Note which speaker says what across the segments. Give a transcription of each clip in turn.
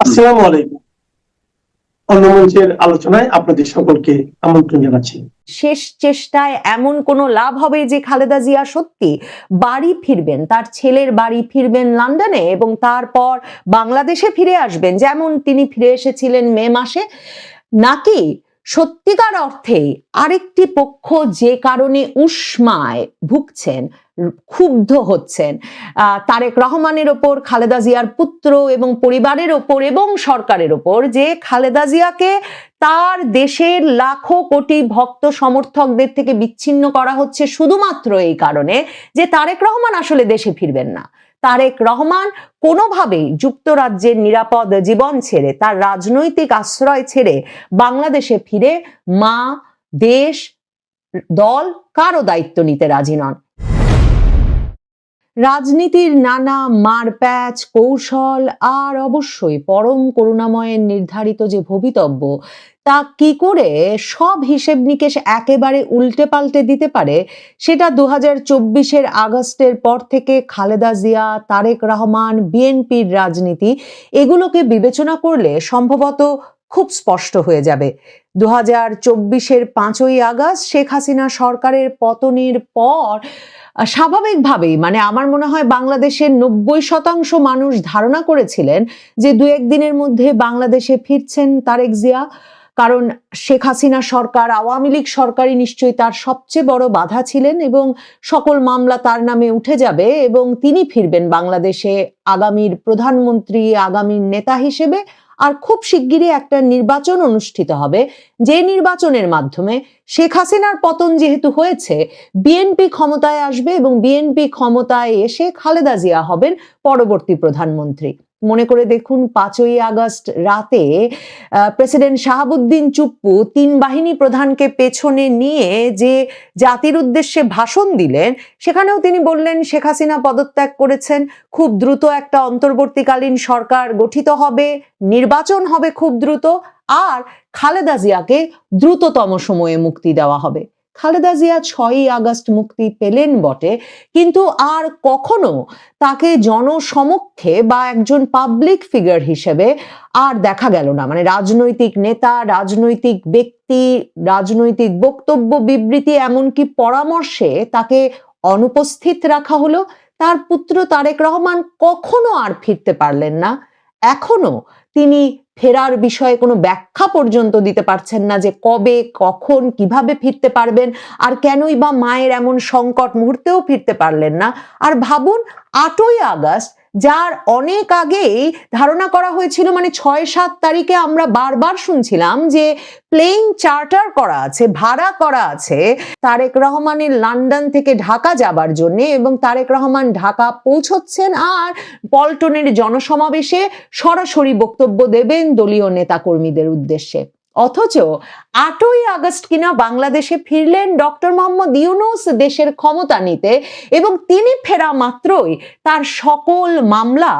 Speaker 1: আসসালামু আলাইকুম। অন্য মঞ্চের আলোচনায় আপনাদের সকলকে আমন্ত্রণ জানাচ্ছি।
Speaker 2: শেষ চেষ্টায় এমন কোনো লাভ হবে যে খালেদা জিয়া সত্যি বাড়ি ফিরবেন, তার ছেলের বাড়ি ফিরবেন লন্ডনে এবং তারপর বাংলাদেশে ফিরে আসবেন যেমন তিনি ফিরে এসেছিলেন মে মাসে, নাকি সত্যিকার অর্থে আরেকটি পক্ষ যে কারণে উষ্মায় ভুগছেন, ক্ষুব্ধ হচ্ছেন তারেক রহমানের ওপর, খালেদা জিয়ার পুত্র এবং পরিবারের ওপর এবং সরকারের ওপর, যে খালেদা জিয়াকে তার দেশের লাখো কোটি ভক্ত সমর্থকদের থেকে বিচ্ছিন্ন করা হচ্ছে শুধুমাত্র এই কারণে যে তারেক রহমান আসলে দেশে ফিরবেন না। তারেক রহমান কোনোভাবেই যুক্তরাজ্যের নিরাপদ জীবন ছেড়ে, তার রাজনৈতিক আশ্রয় ছেড়ে বাংলাদেশে ফিরে মা, দেশ, দল কারো দায়িত্ব নিতে রাজি নন। রাজনীতির নানা মারপ্যাচ, কৌশল আর অবশ্যই পরম করুণাময়ের নির্ধারিত যে ভবিতব্য, তা কি করে সব হিসেব নিকেশ একেবারে উল্টে পাল্টে দিতে পারে, সেটা 2024-এর আগস্টের পর থেকে খালেদা জিয়া, তারেক রহমান, বিএনপির রাজনীতি এগুলোকে বিবেচনা করলে সম্ভবত খুব স্পষ্ট হয়ে যাবে। 2024-এর 5ই আগস্ট শেখ হাসিনা সরকারের পতনের পর স্বাভাবিকভাবেই আমার মনে হয় বাংলাদেশের 90% মানুষ ধারণা করেছিলেন যে দু একদিনের মধ্যে বাংলাদেশে ফিরছেন তারেক জিয়া, কারণ শেখ হাসিনা সরকার, আওয়ামী লীগ সরকারই নিশ্চয়ই তার সবচেয়ে বড় বাধা ছিলেন এবং সকল মামলা তার নামে উঠে যাবে এবং তিনি ফিরবেন বাংলাদেশে আগামীর প্রধানমন্ত্রী, আগামীর নেতা হিসেবে। আর খুব শিগগিরই একটা নির্বাচন অনুষ্ঠিত হবে, যে নির্বাচনের মাধ্যমে শেখ হাসিনার পতন যেহেতু হয়েছে, বিএনপি ক্ষমতায় আসবে এবং বিএনপি ক্ষমতায় এসে খালেদা জিয়া হবেন পরবর্তী প্রধানমন্ত্রী। মনে করে দেখুন 5ই আগস্ট রাতে প্রেসিডেন্ট শাহাবুদ্দিন চুপ্পু 3 বাহিনী প্রধানকে পেছনে নিয়ে যে জাতির উদ্দেশ্যে ভাষণ দিলেন, সেখানেও তিনি বললেন শেখ হাসিনা পদত্যাগ করেছেন, খুব দ্রুত একটা অন্তর্বর্তীকালীন সরকার গঠিত হবে, নির্বাচন হবে খুব দ্রুত, আর খালেদা জিয়াকে দ্রুততম সময়ে মুক্তি দেওয়া হবে। খালেদা জিয়া 6ই আগস্ট মুক্তি পেলেন বটে, কিন্তু আর কখনো তাকে জনসমক্ষে বা একজন পাবলিক ফিগার হিসেবে আর দেখা গেল না। রাজনৈতিক নেতা, রাজনৈতিক ব্যক্তি, রাজনৈতিক বক্তব্য, বিবৃতি, এমনকি পরামর্শে তাকে অনুপস্থিত রাখা হলো। তার পুত্র তারেক রহমান কখনো আর ফিরতে পারলেন না। এখনো তিনি ফেরার বিষয়ে কোনো ব্যাখ্যা পর্যন্ত দিতে পারছেন না যে কবে, কখন, কিভাবে ফিরতে পারবেন, আর কেনই বা মায়ের এমন সংকট মুহূর্তেও ফিরতে পারলেন না। আর ভাবুন 8ই আগস্ট, যার অনেক আগেই ধারণা করা হয়েছিল, 6-7 তারিখে আমরা বারবার শুনছিলাম যে প্লেন চার্টার করা আছে, ভাড়া করা আছে তারেক রহমানের লন্ডন থেকে ঢাকা যাবার জন্য, এবং তারেক রহমান ঢাকা পৌঁছচ্ছেন আর পল্টনের জনসমাবেশে সরাসরি বক্তব্য দেবেন দলীয় নেতাকর্মীদের উদ্দেশ্যে। অথচ 8ই আগস্ট কিনা বাংলাদেশে ফিরলেন ডক্টর মোহাম্মদ ইউনূস দেশের ক্ষমতা নিতে, এবং তিনি ফেরা মাত্রই তার সকল মামলা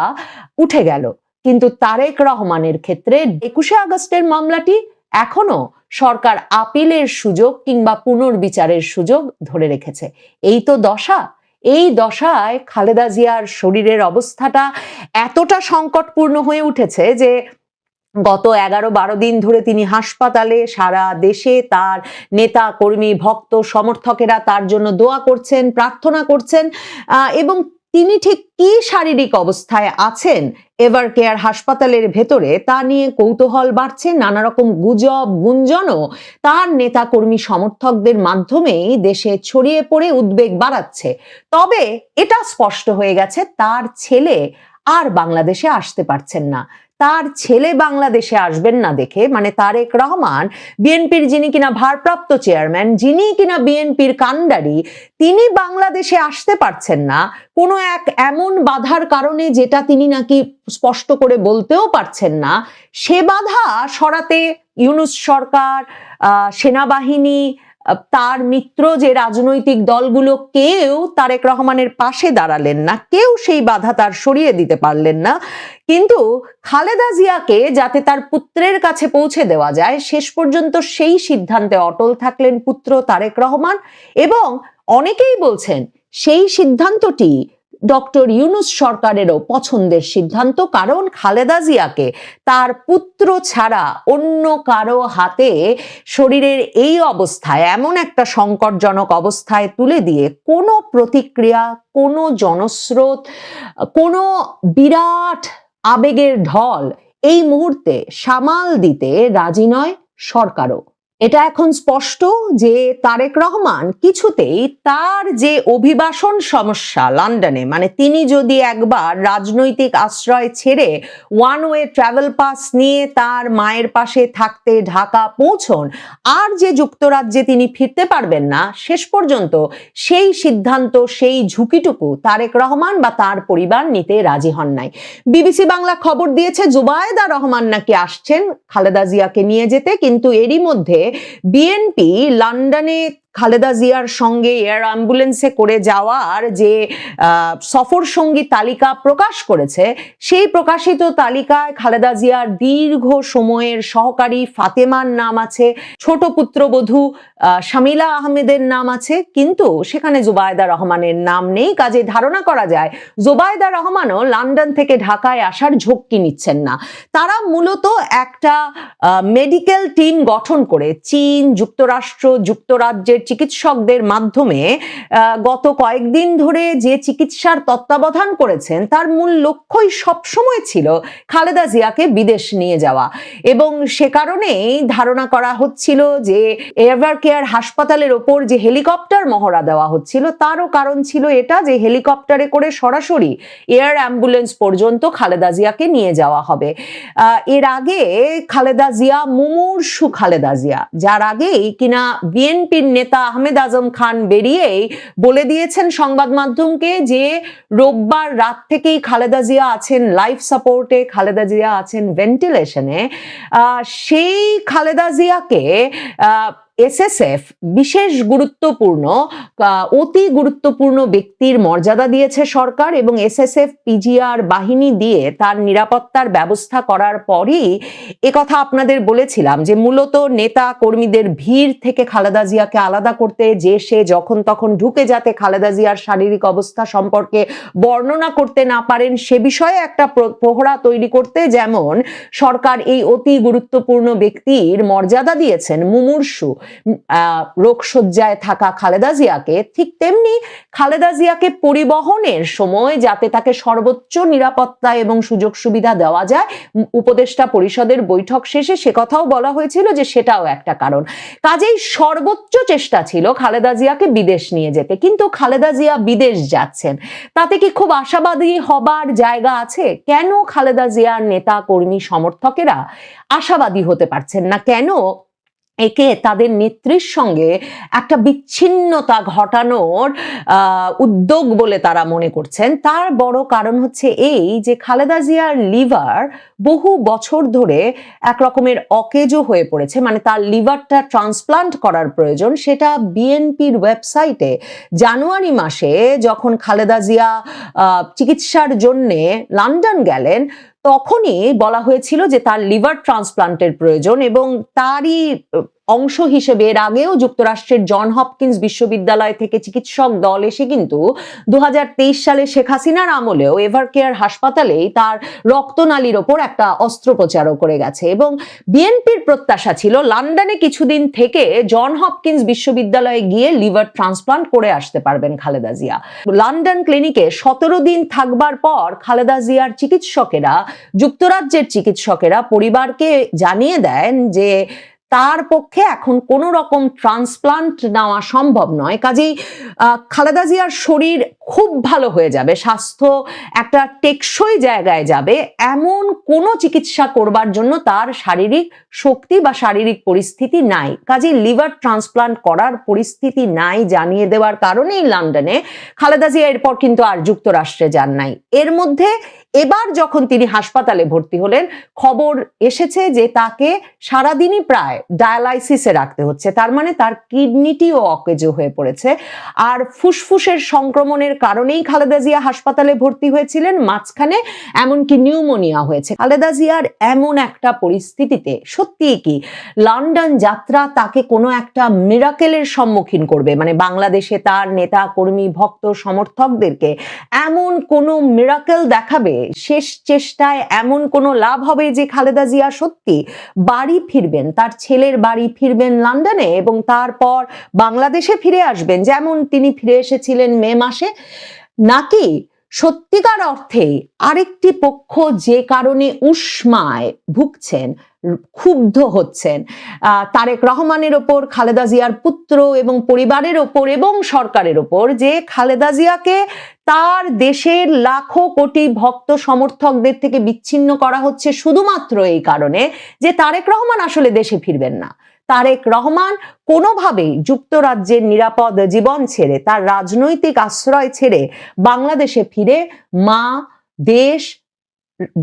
Speaker 2: উঠে গেল। কিন্তু তারেক রহমানের ক্ষেত্রে 21শে আগস্টের মামলাটি এখনো সরকার আপিলের সুযোগ কিংবা পুনর্বিচারের সুযোগ ধরে রেখেছে। এই তো দশা। এই দশায় খালেদা জিয়ার শরীরের অবস্থাটা এতটা সংকটপূর্ণ হয়ে উঠেছে যে গত 11-12 দিন ধরে তিনি হাসপাতালে, সারা দেশে তার নেতা, কর্মী, ভক্ত, সমর্থকেরা তার জন্য দোয়া করছেন, প্রার্থনা করছেন, এবং তিনি ঠিক কি শারীরিক অবস্থায় আছেন এভার কেয়ার হাসপাতালের ভেতরে তা নিয়ে কৌতূহল বাড়ছে। নানা রকম গুজব, গুঞ্জনও তার নেতা, কর্মী, সমর্থকদের মাধ্যমেই দেশে ছড়িয়ে পড়ে উদ্বেগ বাড়াচ্ছে। তবে এটা স্পষ্ট হয়ে গেছে, তার ছেলে আর বাংলাদেশে আসতে পারছেন না। তার ছেলে বাংলাদেশে আসবেন না দেখে, তারেক রহমান, বিএনপির যিনি কিনা ভারপ্রাপ্ত চেয়ারম্যান, যিনি কিনা বিএনপির কাণ্ডারি, তিনি বাংলাদেশে আসতে পারছেন না কোনো এক এমন বাধার কারণে, যেটা তিনি নাকি স্পষ্ট করে বলতেও পারছেন না। সে বাধা সরাতে ইউনূস সরকার, সেনাবাহিনী, তার মিত্র যে রাজনৈতিক দলগুলো, কেউ তারেক রহমানের পাশে দাঁড়ালেন না, কেউ সেই বাধা তার সরিয়ে দিতে পারলেন না। কিন্তু খালেদা জিয়াকে যাতে তার পুত্রের কাছে পৌঁছে দেওয়া যায়, শেষ পর্যন্ত সেই সিদ্ধান্তে অটল থাকলেন পুত্র তারেক রহমান, এবং অনেকেই বলছেন সেই সিদ্ধান্তটি ডক্টর ইউনূস সরকারেরও পছন্দের সিদ্ধান্ত, কারণ খালেদা জিয়াকে তার পুত্র ছাড়া অন্য কারো হাতে শরীরের এই অবস্থায়, এমন একটা সংকটজনক অবস্থায় তুলে দিয়ে কোনো প্রতিক্রিয়া, কোনো জনস্রোত, কোনো বিরাট আবেগের ঢল এই মুহূর্তে সামাল দিতে রাজি নয় সরকারও। এটা এখন স্পষ্ট যে তারেক রহমান কিছুতেই তার যে অভিবাসন সমস্যা লন্ডনে, মানে তিনি যদি একবার রাজনৈতিক আশ্রয় ছেড়ে ওয়ান ওয়ে ট্রাভেল পাস নিয়ে তার মায়ের পাশে থাকতে ঢাকা পৌঁছন, আর যে যুক্তরাজ্যে তিনি ফিরতে পারবেন না, শেষ পর্যন্ত সেই সিদ্ধান্ত, সেই ঝুঁকিটুকু তারেক রহমান বা তার পরিবার নিতে রাজি হন নাই। বিবিসি বাংলা খবর দিয়েছে জুবায়েদা রহমান নাকি আসছেন খালেদা জিয়াকে নিয়ে যেতে, কিন্তু এরই মধ্যে বিএনপি লন্ডনে খালেদা জিয়ার সঙ্গে এয়ার অ্যাম্বুলেন্সে করে যাওয়ার যে সফর সঙ্গী তালিকা প্রকাশ করেছে, সেই প্রকাশিত তালিকায় খালেদা জিয়ার দীর্ঘ সময়ের সহকারী ফাতেমার নাম আছে, ছোট পুত্রবধূ শামিলা আহমেদের নাম আছে, কিন্তু সেখানে জুবায়েদা রহমানের নাম নেই। কাজে ধারণা করা যায় জুবায়েদা রহমানও লন্ডন থেকে ঢাকায় আসার ঝক্কি নিচ্ছেন না। তারা মূলত একটা মেডিকেল টিম গঠন করে চীন, যুক্তরাষ্ট্র, যুক্তরাজ্যের চিকিৎসকদের মাধ্যমে গত কয়েকদিন ধরে যে চিকিৎসার তত্ত্বাবধান করেছেন, তার মূল লক্ষ্যই সবসময় ছিল খালেদা জিয়াকে বিদেশ নিয়ে যাওয়া। এবং সে কারণেই ধারণা করা হচ্ছিল যে এভার কেয়ার হাসপাতালের ওপর যে হেলিকপ্টার মহড়া দেওয়া হচ্ছিল, তারও কারণ ছিল এটা যে হেলিকপ্টারে করে সরাসরি এয়ার অ্যাম্বুলেন্স পর্যন্ত খালেদা জিয়াকে নিয়ে যাওয়া হবে। এর আগে খালেদা জিয়া, মুমূর্ষু খালেদা জিয়া, যার আগেই কিনা বিএনপির নেতা আহমেদ আজম খান বেরিয়েই বলে দিয়েছেন সংবাদ মাধ্যমকে যে রোববার রাত থেকেই খালেদা জিয়া আছেন লাইফ সাপোর্টে, খালেদা জিয়া আছেন ভেন্টিলেশনে, সেই খালেদা জিয়াকে এসএসএফ বিশেষ গুরুত্বপূর্ণ, অতি গুরুত্বপূর্ণ ব্যক্তির মর্যাদা দিয়েছে সরকার, এবং এসএসএফ পিজিআর বাহিনী দিয়ে তার নিরাপত্তার ব্যবস্থা করার পরই একথা আপনাদের বলেছিলাম যে মূলত নেতা কর্মীদের ভিড় থেকে খালেদা জিয়াকে আলাদা করতে, যে সে যখন তখন ঢুকে যাতে খালেদা জিয়ার শারীরিক অবস্থা সম্পর্কে বর্ণনা করতে না পারেন, সে বিষয়ে একটা প্রহরা তৈরি করতে যেমন সরকার এই অতি গুরুত্বপূর্ণ ব্যক্তির মর্যাদা দিয়েছেন মুমূর্ষু রোগশয্যায় থাকা খালেদা জিয়াকে, ঠিক তেমনি খালেদা জিয়াকে পরিবহনের সময় যাতে তাকে সর্বোচ্চ নিরাপত্তা এবং সুযোগ সুবিধা দেওয়া যায়, উপদেষ্টা পরিষদের বৈঠক শেষে সে কথাও বলা হয়েছিল যে সেটাও একটা কারণ। কাজেই সর্বোচ্চ চেষ্টা ছিল খালেদা জিয়াকে বিদেশ নিয়ে যেতে, কিন্তু খালেদা জিয়া বিদেশ যাচ্ছেন, তাতে কি খুব আশাবাদী হবার জায়গা আছে? কেন খালেদা জিয়ার নেতা কর্মী সমর্থকেরা আশাবাদী হতে পারছেন না? কেন একে তাদের নেত্রীর সঙ্গে একটা বিচ্ছিন্নতা ঘটানোর উদ্যোগ বলে তারা মনে করছেন? তার বড় কারণ হচ্ছে এই যে খালেদা জিয়ার লিভার বহু বছর ধরে এক রকমের অকেজো হয়ে পড়েছে, মানে তার লিভারটা ট্রান্সপ্লান্ট করার প্রয়োজন। সেটা বিএনপির ওয়েবসাইটে জানুয়ারি মাসে যখন খালেদা জিয়া চিকিৎসার জন্যে লন্ডন গেলেন, তখনই বলা হয়েছিল যে তার লিভার ট্রান্সপ্লান্টের প্রয়োজন, এবং তারই অংশ হিসেবে এর আগেও যুক্তরাষ্ট্রের জন হপকিন্স বিশ্ববিদ্যালয় থেকে চিকিৎসক দল এসে কিন্তু 2023 সালে শেখ হাসিনার আমলেও এভার কেয়ার হাসপাতালেই তার রক্তনালীর ওপর একটা অস্ত্রোপচারও করে গেছে। এবং বিএনপির প্রত্যাশা ছিল লন্ডনে কিছুদিন থেকে জন হপকিন্স বিশ্ববিদ্যালয়ে গিয়ে লিভার ট্রান্সপ্লান্ট করে আসতে পারবেন খালেদা জিয়া। লন্ডন ক্লিনিকে 17 দিন থাকবার পর খালেদা জিয়ার চিকিৎসকেরা, যুক্তরাজ্যের চিকিৎসকেরা পরিবারকে জানিয়ে দেন যে তার পক্ষে এখন কোনো রকম ট্রান্সপ্লান্ট নেওয়া সম্ভব নয়। কাজেই খালেদা জিয়ার শরীর খুব ভালো হয়ে যাবে, স্বাস্থ্য একটা টেকসই জায়গায় যাবে, এমন কোনো চিকিৎসা করবার জন্য তার শারীরিক শক্তি বা শারীরিক পরিস্থিতি নাই। কাজেই লিভার ট্রান্সপ্লান্ট করার পরিস্থিতি নাই জানিয়ে দেওয়ার কারণেই লন্ডনে খালেদা জিয়া এরপর কিন্তু আর যুক্তরাষ্ট্রে যান নাই। এর মধ্যে এবার যখন তিনি হাসপাতালে ভর্তি হলেন, খবর এসেছে যে তাকে সারাদিনই প্রায় ডায়ালাইসিসে রাখতে হচ্ছে। তার মানে তার কিডনিটিও অকেজো হয়ে পড়েছে। আর ফুসফুসের সংক্রমণের কারণেই খালেদা জিয়া হাসপাতালে ভর্তি হয়েছিলেন, মাঝখানে এমনকি নিউমোনিয়া হয়েছে। খালেদা জিয়ার এমন একটা পরিস্থিতিতে সত্যিই কি লন্ডন যাত্রা তাকে কোনো একটা মিরাকেলের সম্মুখীন করবে? মানে বাংলাদেশে তার নেতা কর্মী ভক্ত সমর্থকদেরকে এমন কোনো মিরাকেল দেখাবে, শেষ চেষ্টায় এমন কোনো লাভ হবে যে খালেদা জিয়া সত্যি বাড়ি ফিরবেন, তার ছেলের বাড়ি ফিরবেন লন্ডনে এবং তারপর বাংলাদেশে ফিরে আসবেন যেমন তিনি ফিরে এসেছিলেন মে মাসে? নাকি সত্যিকার অর্থেই আরেকটি পক্ষ যে কারণে উষ্মায় ভুগছেন, ক্ষুব্ধ হচ্ছেন তারেক রহমানের ওপর, খালেদা জিয়ার পুত্র এবং পরিবারের ওপর এবং সরকারের ওপর, যে খালেদা জিয়াকে তার দেশের লাখো কোটি ভক্ত সমর্থকদের থেকে বিচ্ছিন্ন করা হচ্ছে শুধুমাত্র এই কারণে যে তারেক রহমান আসলে দেশে ফিরবেন না। তারেক রহমান কোনোভাবেই যুক্তরাজ্যের নিরাপদ জীবন ছেড়ে, তার রাজনৈতিক আশ্রয় ছেড়ে বাংলাদেশে ফিরে মা, দেশ,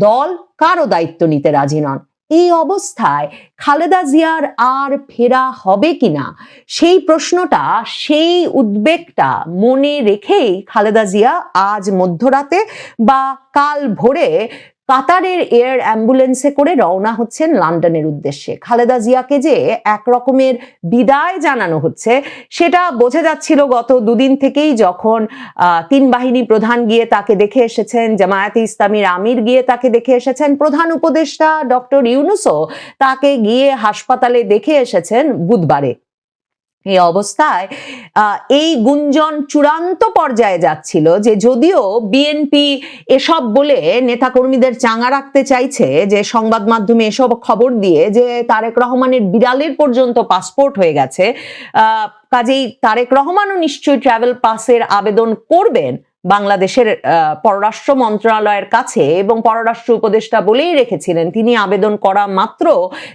Speaker 2: দল কারো দায়িত্ব নিতে রাজি নন। এই অবস্থায় খালেদা জিয়ার আর ফেরা হবে কিনা সেই প্রশ্নটা, সেই উদ্বেগটা মনে রেখেই খালেদা জিয়া আজ মধ্যরাতে বা কাল ভোরে কাতারের এয়ার অ্যাম্বুলেন্সে করে রওনা হচ্ছেন লন্ডনের উদ্দেশ্যে। খালেদা জিয়াকে যে এক রকমের বিদায় জানানো হচ্ছে সেটা বোঝা যাচ্ছিল গত দুদিন থেকেই, যখন তিন বাহিনী প্রধান গিয়ে তাকে দেখে এসেছেন, জামায়াতে ইসলামীর আমির গিয়ে তাকে দেখে এসেছেন, প্রধান উপদেষ্টা ডক্টর ইউনূসও তাকে গিয়ে হাসপাতালে দেখে এসেছেন বুধবারে। এই অবস্থায় এই গুঞ্জন চূড়ান্ত পর্যায়ে যাচ্ছিল যে যদিও বিএনপি এসব বলে নেতাকর্মীদের চাঙ্গা রাখতে চাইছে, যে সংবাদ মাধ্যমে এসব খবর দিয়ে যে তারেক রহমানের বিড়ালের পর্যন্ত পাসপোর্ট হয়ে গেছে, কাজেই তারেক রহমানও নিশ্চয়ই ট্রাভেল পাসের আবেদন করবেন বাংলাদেশের পররাষ্ট্র মন্ত্রণালয়ের কাছে, এবং পররাষ্ট্র উপদেষ্টা বলেই রেখেছিলেন তিনি আবেদন করা মাত্র,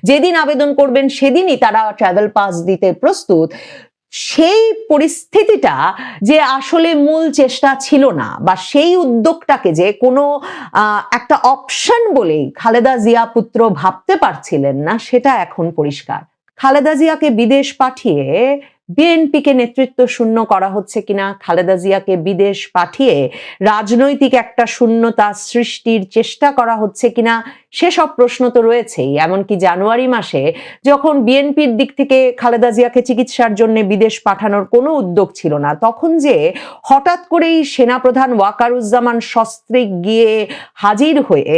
Speaker 2: যেদিন আবেদন করবেন সেদিনই তারা ট্রাভেল পাস দিতে প্রস্তুত। সেই পরিস্থিতিটা যে আসলে মূল চেষ্টা ছিল না, বা সেই উদ্যোগটাকে যে কোনো একটা অপশন বলেই খালেদা জিয়া পুত্র ভাবতে পারছিলেন না, সেটা এখন পরিষ্কার। খালেদা জিয়াকে বিদেশ পাঠিয়ে বিএনপিকে নেতৃত্ব শূন্য করা হচ্ছে কিনা, খালেদা জিয়াকে বিদেশ পাঠিয়ে রাজনৈতিক একটা শূন্যতা সৃষ্টির চেষ্টা করা হচ্ছে কিনা, সেসব প্রশ্ন তো রয়েছেই। এমনকি জানুয়ারি মাসে যখন বিএনপির দিক থেকে খালেদা জিয়াকে চিকিৎসার জন্য বিদেশ পাঠানোর কোনো উদ্যোগ ছিল না, তখন যে হঠাৎ করেই সেনাপ্রধান ওয়াকারুজ্জামান সস্ত্রীক গিয়ে হাজির হয়ে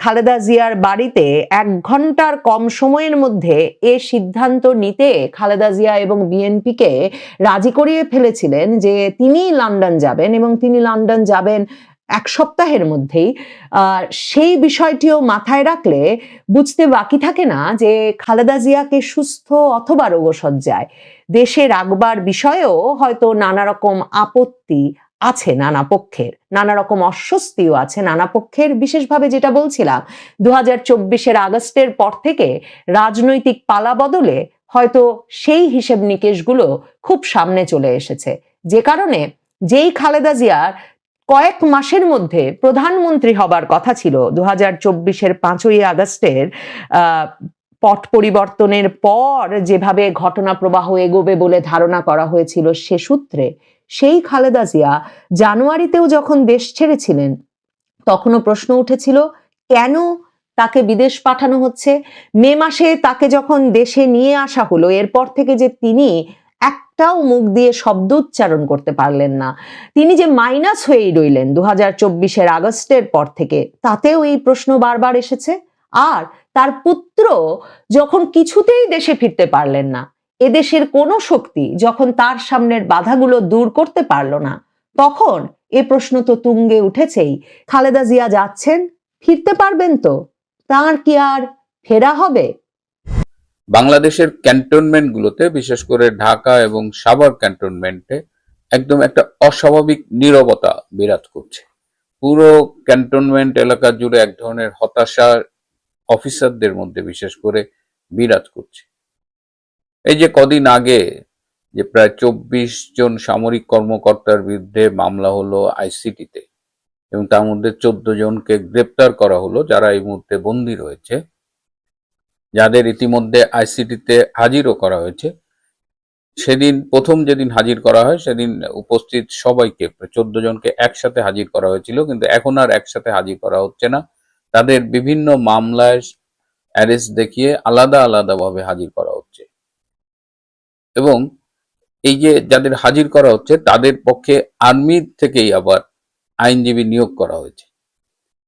Speaker 2: খালেদা জিয়ার বাড়িতে 1 ঘন্টার কম সময়ের মধ্যে এ সিদ্ধান্ত নিতে খালেদা জিয়া এবং বিএনপিকে রাজি করিয়ে ফেলেছিলেন যে তিনি লন্ডন যাবেন, এবং তিনি লন্ডন যাবেন 1 সপ্তাহের মধ্যেই, সেই বিষয়টিও মাথায় রাখলে বুঝতে বাকি থাকে না যে খালেদা জিয়াকে সুস্থ অথবা রোগশয্যায় দেশে রাখবার বিষয়েও হয়তো নানা রকম আপত্তি আছে নানা পক্ষের, নানা রকম অস্বস্তিও আছে নানা পক্ষের। বিশেষভাবে যেটা বলছিলাম, 2024-এর আগস্টের পর থেকে রাজনৈতিক পালা বদলে হয়তো সেই হিসেব নিকেশগুলো খুব সামনে চলে এসেছে, যে কারণে যেই খালেদা জিয়ার কয়েক মাসের মধ্যে প্রধানমন্ত্রী হবার কথা ছিল, 2024-এর 5ই আগস্টের পট পরিবর্তনের পর যেভাবে ঘটনা প্রবাহ এগোবে বলে ধারণা করা হয়েছিল, সে সূত্রে সেই খালেদা জিয়া জানুয়ারিতেও যখন দেশ ছেড়েছিলেন তখনও প্রশ্ন উঠেছিল কেন তাকে বিদেশ পাঠানো হচ্ছে। মে মাসে তাকে যখন দেশে নিয়ে আসা হলো, এরপর থেকে যে তিনি একটাও মুখ দিয়ে শব্দ উচ্চারণ করতে পারলেন না, তিনি যে মাইনাস হয়েই রইলেন 2024-এর আগস্টের পর থেকে, তাতেও এই প্রশ্ন বারবার এসেছে। আর তার পুত্র যখন কিছুতেই দেশে ফিরতে পারলেন না, এদেশের কোনো শক্তি যখন তার সামনের বাধাগুলো দূর করতে পারল না, তখন এ প্রশ্ন তো তুঙ্গে উঠেছেই, খালেদা জিয়া যাচ্ছেন, ফিরতে পারবেন তো? তার কি আর ফেরা হবে?
Speaker 3: বাংলাদেশের ক্যান্টনমেন্টগুলোতে, বিশেষ করে ঢাকা এবং সাভার ক্যান্টনমেন্টে একদম একটা অস্বাভাবিক নীরবতা বিরাজ করছে। পুরো ক্যান্টনমেন্ট এলাকা জুড়ে এক ধরনের হতাশা অফিসারদের মধ্যে বিশেষ করে বিরাজ করছে। এই যে কদিন আগে যে প্রায় 24 জন সামরিক কর্মকর্তার বিরুদ্ধে মামলা হলো আইসিটিতে, এবং তার মধ্যে 14 জনকে গ্রেপ্তার করা হলো, যারা এই মুহূর্তে বন্দী রয়েছে, যাদের ইতিমধ্যে আইসিটিতে হাজিরও করা হয়েছে। সেদিন প্রথম যেদিন হাজির করা হয় সেদিন উপস্থিত সবাইকে 14 জনকে একসাথে হাজির করা হয়েছিল, কিন্তু এখন আর একসাথে হাজির করা হচ্ছে না। তাদের বিভিন্ন মামলায় অ্যারেস্ট দেখিয়ে আলাদা আলাদাভাবে হাজির করা হচ্ছে। এবং এই যে যাদের হাজির করা হচ্ছে তাদের পক্ষে আর্মির থেকেই আবার আইনজীবী নিয়োগ করা হয়েছে।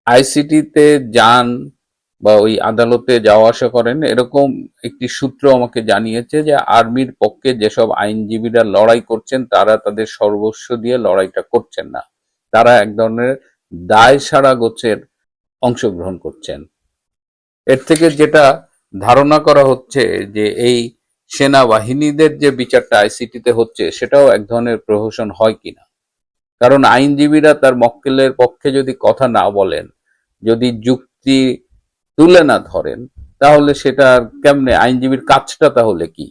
Speaker 3: আইসিটিতে যান বা ওই আদালতে যাওয়া আসা করেন, এরকম একটি সূত্র আমাকে জানিয়েছে যে আর্মির পক্ষে যেসব আইনজীবীরা লড়াই করছেন তারা তাদের সর্বস্ব দিয়ে লড়াইটা করছেন না, তারা এক ধরনের দায় সারা গোছের অংশগ্রহণ করছেন। এর থেকে যেটা ধারণা করা হচ্ছে যে এই সেনাবাহিনীদের যে বিচারটা আইসিটিতে হচ্ছে সেটাও এক ধরনের প্রহসন হয় কিনা। কারণ আইনজীবীরা তার মক্কেলের পক্ষে যদি কথা না বলেন, যদি যুক্তি তুলে না ধরেন, তাহলে সেটা কেমনে, আইনজীবীর কাজটা তাহলে কি?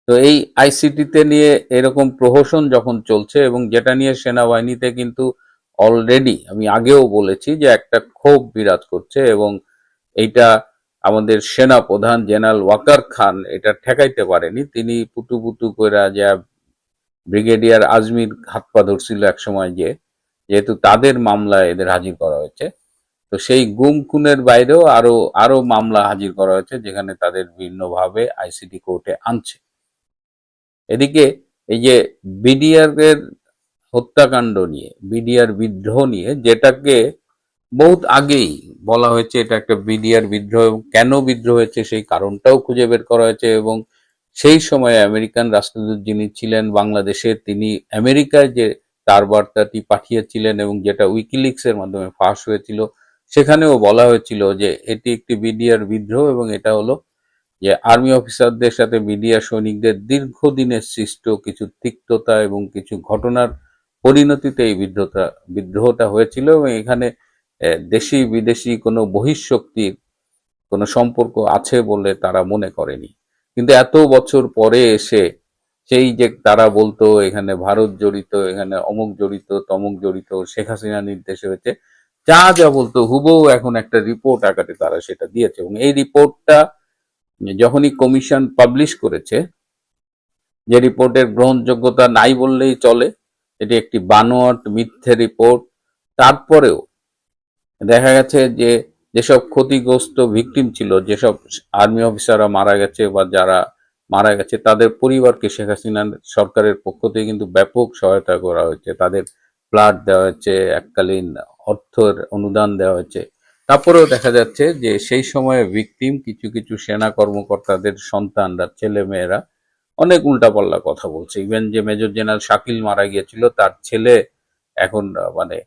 Speaker 3: তো এই আইসিটিতে নিয়ে এরকম প্রহসন যখন চলছে, এবং যেটা নিয়ে সেনাবাহিনীতে কিন্তু অলরেডি আমি আগেও বলেছি যে একটা ক্ষোভ বিরাজ করছে, এবং এইটা আমাদের সেনা প্রধান জেনারেল ওয়াকার খান এটা ঠেকাইতে পারেনি। তিনি পুতু পুতু কইরা যা ব্রিগেডিয়ার আজমির হাত পা ধরছিল এক সময়, যেহেতু তাদের মামলায় এদের হাজির করা হয়েছে, তো সেই গুম খুনের বাইরেও আরো আরো মামলা হাজির করা হয়েছে যেখানে তাদের ভিন্নভাবে আইসিটি কোর্টে আনছে। এদিকে এই যে বিডিআর এর হত্যাকাণ্ড নিয়ে, বিডিআর বিদ্রোহ নিয়ে, যেটাকে বহুত আগেই বলা হয়েছে এটা একটা বিডিআর বিদ্রোহ, এবং কেন বিদ্রোহ হয়েছে সেই কারণটাও খুঁজে বের করা হয়েছে। এবং সেই সময়ে আমেরিকান রাষ্ট্রদূত যিনি ছিলেন বাংলাদেশে, তিনি আমেরিকায় যে তার বার্তাটি পাঠিয়েছিলেন এবং যেটা উইকিলিক্স এর মাধ্যমে ফাঁস হয়েছিল, সেখানেও বলা হয়েছিল যে এটি একটি বিডিআর বিদ্রোহ, এবং এটা হলো যে আর্মি অফিসারদের সাথে বিডিআর সৈনিকদের দীর্ঘদিনের সৃষ্ট কিছু তিক্ততা এবং কিছু ঘটনার পরিণতিতে এই বিদ্রোহটা হয়েছিল। এবং এখানে দেশি বিদেশি কোনো বহিঃশক্তির কোনো সম্পর্ক আছে বলে তারা মনে করেনি। কিন্তু এত বছর পরে এসে সেই যে তারা বলতো এখানে ভারত জড়িত, এখানে অমুক জড়িত, তমুক জড়িত, শেখ হাসিনা নির্দেশে হয়েছে, যা যা বলতো হুবহু এখন একটা রিপোর্ট আকারে তারা সেটা দিয়েছে। এবং এই রিপোর্টটা যখনই কমিশন পাবলিশ করেছে, যে রিপোর্টের গ্রহণযোগ্যতা নাই বললেই চলে, এটি একটি বানোয়াট মিথ্যে রিপোর্ট, তারপরেও দেখা গেছে যে যেসব ক্ষতিগ্রস্ত ভিকটিম ছিল, যেসব আর্মি অফিসাররা মারা গেছে বা যারা মারা গেছে, তাদের পরিবারকে শেখ হাসিনা সরকারের পক্ষ থেকে কিন্তু ব্যাপক সহায়তা করা হয়েছে, তাদের প্লাট দেওয়া হয়েছে, এককালীন অর্থের অনুদান দেওয়া হয়েছে। তারপরেও দেখা যাচ্ছে যে সেই সময়ে ভিকটিম কিছু কিছু সেনা কর্মকর্তাদের সন্তানরা, ছেলে মেয়েরা অনেক উল্টাপাল্লা কথা বলছে। ইভেন যে মেজর জেনারেল শাকিল মারা গিয়েছিল, তার ছেলে এখন মানে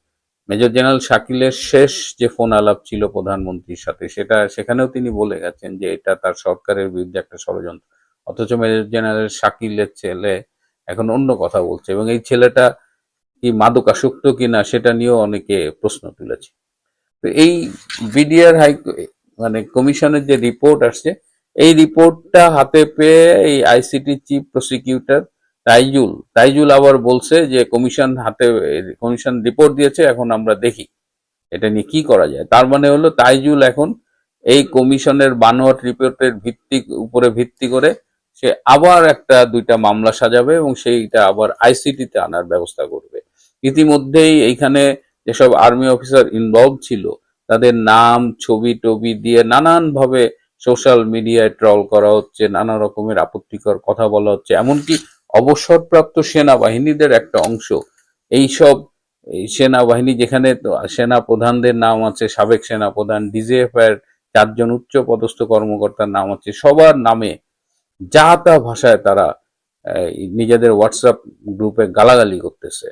Speaker 3: মেজর জেনারেল শাকিলের শেষ যে ফোন আলাপ ছিল প্রধানমন্ত্রীর সাথে, সেখানেও তিনি বলে গেছেন যে এটা তার সরকারের বিরুদ্ধে একটা ষড়যন্ত্র। অথচ মেজর জেনারেল শাকিলের ছেলে এখন অন্য কথা বলছে, এবং এই ছেলেটা কি মাদকাসক্ত কিনা সেটা নিয়েও অনেকে প্রশ্ন তুলেছে। তো এই বিডিআর মানে কমিশনের যে রিপোর্ট আসছে, এই রিপোর্টটা হাতে পেয়ে এই আইসিটি চিফ প্রসিকিউটর তাইজুল আবার বলছে যে কমিশন রিপোর্ট দিয়েছে, এখন আমরা দেখি এটা নিয়ে কি করা যায়। তার মানে হলো তাইজুল এখন এই কমিশনের বানোয়াট রিপোর্টের উপরে ভিত্তি করে সে আবার একটা দুইটা মামলা সাজাবে এবং সেইটা আবার আইসিটিতে আনার ব্যবস্থা করবে। ইতিমধ্যেই এইখানে যেসব আর্মি অফিসার ইনভলভ ছিল তাদের নাম, ছবি টবি দিয়ে নানানভাবে সোশ্যাল মিডিয়ায় ট্রল করা হচ্ছে, নানা রকমের আপত্তিকর কথা বলা হচ্ছে। এমনকি অবসরপ্রাপ্ত সেনাবাহিনীদের একটা অংশ, এইসব সেনাবাহিনী যেখানে সেনা প্রধানদের নাম আছে, সাবেক সেনা প্রধান, ডিজিএফ এর 4 জন উচ্চ পদস্থ কর্মকর্তার নাম আছে, সবার নামে যা তা ভাষায় তারা নিজেদের হোয়াটসঅ্যাপ গ্রুপে গালাগালি করতেছে।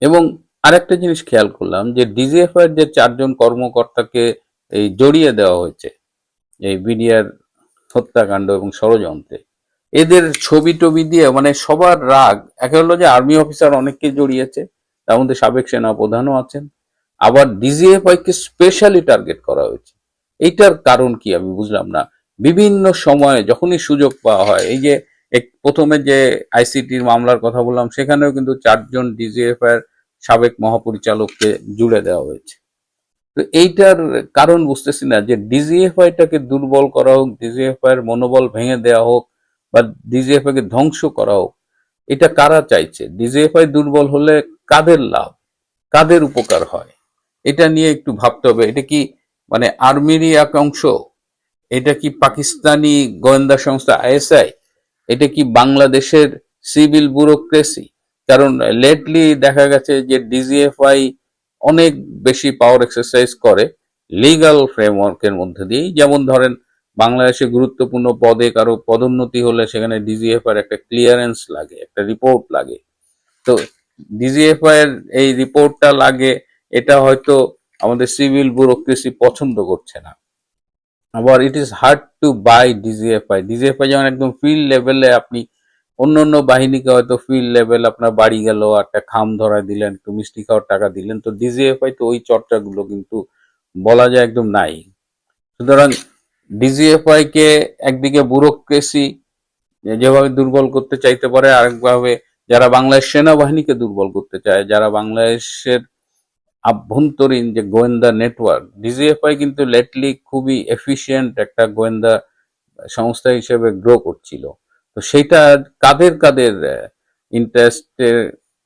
Speaker 3: এবং আরেকটা জিনিস খেয়াল করলাম যে ডিজিএফ এর যে 4 জন কর্মকর্তাকে এই জড়িয়ে দেওয়া হয়েছে এই বিডিআর হত্যাকাণ্ড এবং ষড়যন্ত্রে, এদের ছবি টবি দিয়ে মানে সবার রাগ। একে হলো যে আর্মি অফিসার অনেককে জড়িয়েছে, তার মধ্যে সাবেক সেনা প্রধানও আছেন, আবার ডিজিএফআই কে স্পেশালি টার্গেট করা হয়েছে। এইটার কারণ কি আমি বুঝলাম না। বিভিন্ন সময়ে যখনই সুযোগ পাওয়া হয়, এই যে প্রথমে যে আইসিটির মামলার কথা বললাম, সেখানেও কিন্তু 4 জন ডিজিএফআই এর সাবেক মহাপরিচালককে জুড়ে দেওয়া হয়েছে। তো এইটার কারণ বুঝতেছি না, যে ডিজিএফআইটাকে দুর্বল করা হোক, ডিজিএফআই এর মনোবল ভেঙে দেওয়া হোক, বা ডিজিএফআই কে ধ্বংস করা হোক, এটা কারা চাইছে? ডিজিএফআই দুর্বল হলে কাদের লাভ, কাদের উপকার হয়, এটা নিয়ে একটু ভাবতে হবে। এটা কি মানে আর্মিরই এক অংশ? এটা কি পাকিস্তানি গোয়েন্দা সংস্থা আইএসআই? এটা কি বাংলাদেশের সিভিল ব্যুরোক্রেসি? কারণ লেটলি দেখা গেছে যে ডিজিএফআই অনেক বেশি পাওয়ার এক্সারসাইজ করে লিগ্যাল ফ্রেমওয়ার্কের মধ্যে দিয়েই। যেমন ধরেন, বাংলাদেশে গুরুত্বপূর্ণ পদে কারো পদোন্নতি হলে সেখানে ডিজিএফআই এর একটা ক্লিয়ারেন্স লাগে, একটা রিপোর্ট লাগে। তো ডিজিএফআই এর এই রিপোর্টটা লাগে, এটা হয়তো আমাদের সিভিল ব্যুরোক্রেসি পছন্দ করছে না। আবার it is hard to buy DGFI. DGFI যেমন একদম ফিল্ড লেভেলে, আপনি অন্য অন্য বাহিনীকে হয়তো ফিল্ড লেভেল আপনার বাড়ি গেল, একটা খাম ধরা দিলেন, একটু মিষ্টি খাওয়ার টাকা দিলেন, তো ডিজিএফআই তো ওই চর্চাগুলো কিন্তু বলা যায় একদম নাই। সুতরাং ডিজিএফআই কে একদিকে ব্যুরোক্রেসি যেভাবে দুর্বল করতে চাইতে পারে, আরেকভাবে যারা বাংলাদেশ সেনাবাহিনীকে দুর্বল করতে চায়, যারা বাংলাদেশের আভ্যন্তরীণ যে গোয়েন্দা নেটওয়ার্ক, ডিজিএফআই কিন্তু লেটলি খুবই এফিশিয়েন্ট একটা গোয়েন্দা সংস্থা হিসেবে গ্রো করছিল। তো সেইটা কাদের কাদের ইন্টারেস্টে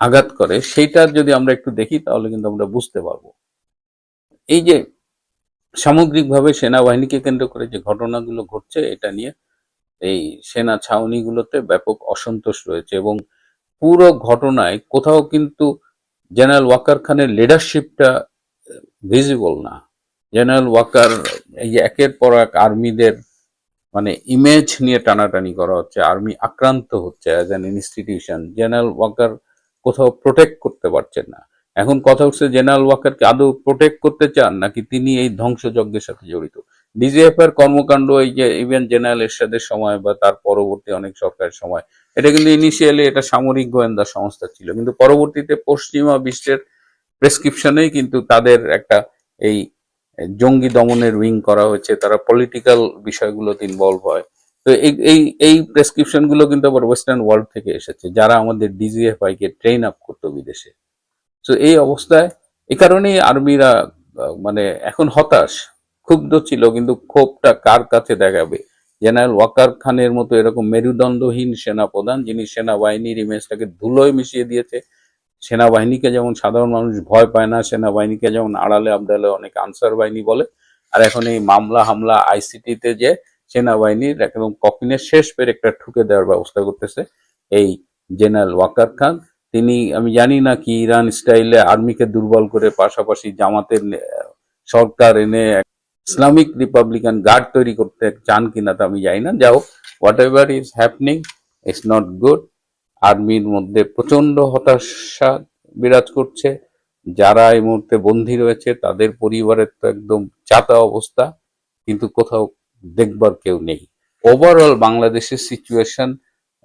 Speaker 3: আঘাত করে, সেইটা যদি আমরা একটু দেখি তাহলে কিন্তু আমরা বুঝতে পারবো। এই যে সামগ্রিকভাবে সেনাবাহিনীকে কেন্দ্র করে যে ঘটনাগুলো ঘটছে, এটা নিয়ে এই সেনা ছাউনিগুলোতে ব্যাপক অসন্তোষ রয়েছে, এবং পুরো ঘটনায় কোথাও কিন্তু জেনারেল ওয়াকার খানের লিডারশিপটা ভিজিবল না। জেনারেল ওয়াকার এই যে একের পর এক আর্মিদের মানে ইমেজ নিয়ে টানাটানি করা হচ্ছে, আর্মি আক্রান্ত হচ্ছে as an institution. General Waker কোথাও প্রোটেক্ট করতে পারছেন না। এখন কথা উঠছে, জেনারেল ওয়াকারকে আদৌ প্রোটেক্ট করতে চান নাকি তিনি এই ধ্বংসযজ্ঞের সাথে জড়িত? ডিজিএফ এর কর্মকাণ্ড, এই যে ইভেন জেনারেল এরশাদের সময় বা তার পরবর্তী অনেক সরকারের সময়, এটা কিন্তু ইনিশিয়ালি এটা সামরিক গোয়েন্দা সংস্থা ছিল, কিন্তু পরবর্তীতে পশ্চিমা বিশ্বের প্রেসক্রিপশনেই কিন্তু তাদের একটা এই জঙ্গি দমনের উইং করা হয়েছে, তারা পলিটিক্যাল বিষয়গুলোতে ইনভলভ হয়। তো এই এই এই প্রেসক্রিপশন গুলো কিন্তু আবার ওয়েস্টার্ন ওয়ার্ল্ড থেকে এসেছে, যারা আমাদের ডিজিএফআই কে ট্রেন আপ করতো বিদেশে। তো এই অবস্থায় এই কারণেই আর্মিরা মানে এখন হতাশ, ক্ষুব্ধ ছিল, কিন্তু ক্ষোভটা কার কাছে দেখাবে? জেনারেল ওয়াকার খানের মতো এরকম মেরুদণ্ডহীন সেনাপ্রধান, যিনি সেনাবাহিনীর ইমেজটাকে ধুলোয় মিশিয়ে দিয়েছে। সেনাবাহিনীকে যেমন সাধারণ মানুষ ভয় পায় না, সেনাবাহিনীকে যেমন আড়ালে আবডালে অনেক আনসার বাহিনী বলে, আর এখন এই মামলা হামলা আইসিটিতে যে সেনাবাহিনীর একদম কফিনের শেষ পেরে একটা ঠুকে দেওয়ার ব্যবস্থা করতেছে এই জেনারেল ওয়াকার খান। তিনি, আমি জানি না কি ইরান স্টাইলে আর্মিকে দুর্বল করে পাশাপাশি জামাতের সরকার এনে ইসলামিক রিপাবলিকান গার্ড তৈরি করতে চান কিনা তা আমি জানি না। যাও, what ever is happening, it's not good. আর্মির মধ্যে প্রচন্ড হতাশা বিরাজ করছে। যারা এই মুহূর্তে বন্দী রয়েছে তাদের পরিবারের তো একদম চাতা অবস্থা, কিন্তু কোথাও দেখবার কেউ নেই। ওভারঅল বাংলাদেশের সিচুয়েশন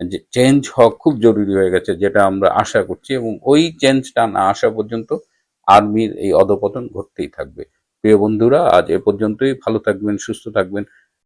Speaker 3: যে চেঞ্জ হওয়া খুব জরুরি হয়ে গেছে, যেটা আমরা আশা করছি, এবং ওই চেঞ্জটা না আসা পর্যন্ত আর্মির এই অধপতন ঘটতেই থাকবে। প্রিয় বন্ধুরা, আজ এ পর্যন্তই। ভালো থাকবেন, সুস্থ থাকবেন।